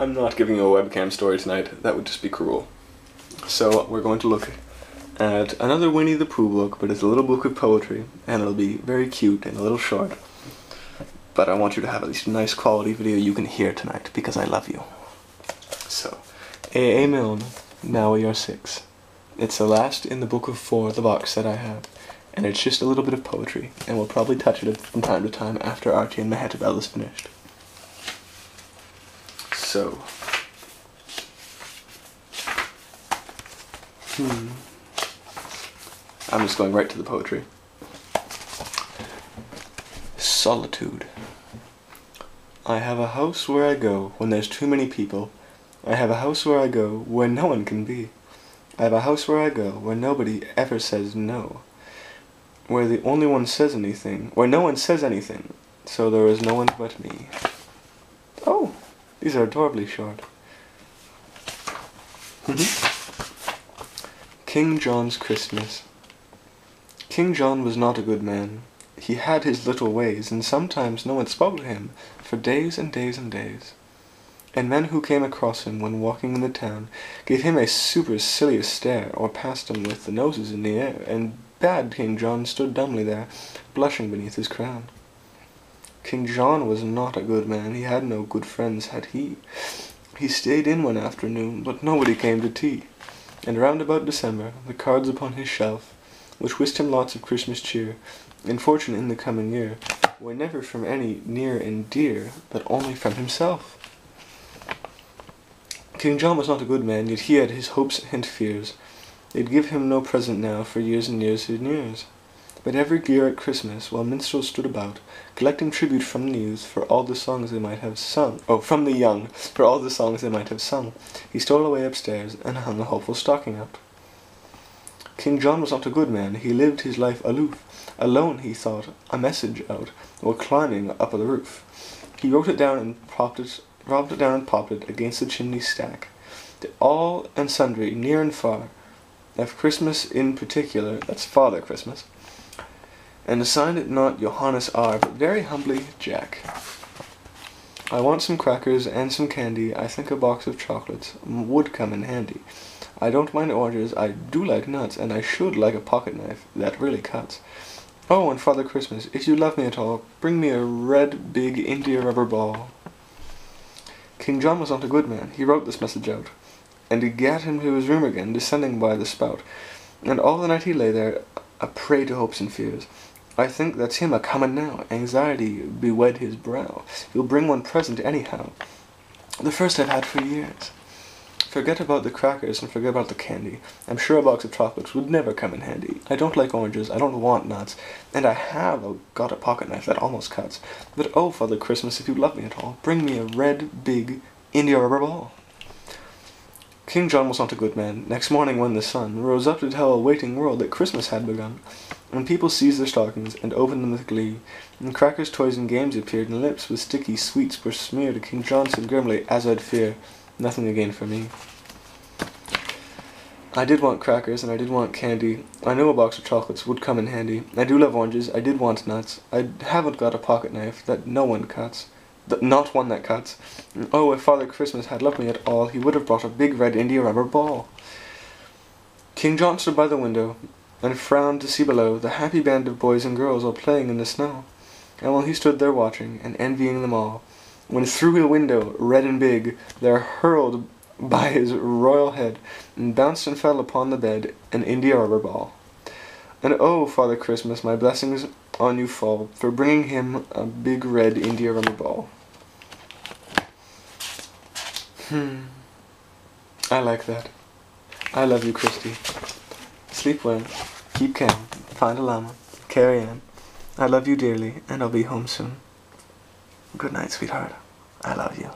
I'm not giving you a webcam story tonight. That would just be cruel. So we're going to look at another Winnie the Pooh book, but it's a little book of poetry, and it'll be very cute and a little short. But I want you to have at least a nice quality video you can hear tonight, because I love you. So, A.A. Milne, Now We Are Six. It's the last in the book of 4, the box set I have, and it's just a little bit of poetry, and we'll probably touch it from time to time after Archie and Mehetabel is finished. So, I'm just going right to the poetry. Solitude. I have a house where I go when there's too many people. I have a house where I go where no one can be. I have a house where I go where nobody ever says no. Where the only one says anything, where no one says anything, so there is no one but me. Oh, these are adorably short. King John's Christmas. King John was not a good man. He had his little ways, and sometimes no one spoke to him for days and days and days. And men who came across him when walking in the town gave him a supercilious stare, or passed him with the noses in the air, and bad King John stood dumbly there, blushing beneath his crown. King John was not a good man. He had no good friends, had he. He stayed in one afternoon, but nobody came to tea. And round about December, the cards upon his shelf, which wished him lots of Christmas cheer, and fortune in the coming year, were never from any near and dear, but only from himself. King John was not a good man, yet he had his hopes and fears. They'd give him no present now for years and years and years. But every year at Christmas, while minstrels stood about, collecting tribute from the youth for all the songs they might have sung, from the young, for all the songs they might have sung, he stole away upstairs and hung a hopeful stocking out. King John was not a good man. He lived his life aloof, alone, he thought, a message out, while climbing up the roof. He wrote it down and popped it against the chimney stack, to all and sundry, near and far, of Christmas in particular, that's Father Christmas, and assigned it not Johannes R., but very humbly Jack. I want some crackers and some candy. I think a box of chocolates would come in handy. I don't mind oranges, I do like nuts, and I should like a pocket knife that really cuts. Oh, and Father Christmas, if you love me at all, bring me a red, big India rubber ball. King John was not a good man. He wrote this message out, and he gat into his room again, descending by the spout, and all the night he lay there, a prey to hopes and fears. I think that's him a-comin' now. Anxiety bewed his brow. He'll bring one present anyhow, the first I've had for years. Forget about the crackers and forget about the candy. I'm sure a box of chocolates would never come in handy. I don't like oranges, I don't want nuts, and I have got a pocket knife that almost cuts. But oh, Father Christmas, if you love me at all, bring me a red, big India rubber ball. King John was not a good man. Next morning when the sun rose up to tell a waiting world that Christmas had begun, when people seized their stockings and opened them with glee, and crackers, toys, and games appeared, and lips with sticky sweets were smeared, King John said grimly, as I'd fear, nothing again for me. I did want crackers, and I did want candy. I know a box of chocolates would come in handy. I do love oranges, I did want nuts. I haven't got a pocket knife that no one cuts. Not one that cuts. And oh, if Father Christmas had loved me at all, he would have brought a big red India rubber ball. King John stood by the window, and frowned to see below the happy band of boys and girls all playing in the snow. And while he stood there watching, and envying them all, when through the window, red and big, there hurled by his royal head, and bounced and fell upon the bed, an India rubber ball. And oh, Father Christmas, my blessings on you fall, for bringing him a big red India rubber ball. I like that. I love you, Christy. Sleep well, keep calm, find a llama, carry on. I love you dearly, and I'll be home soon. Good night, sweetheart. I love you.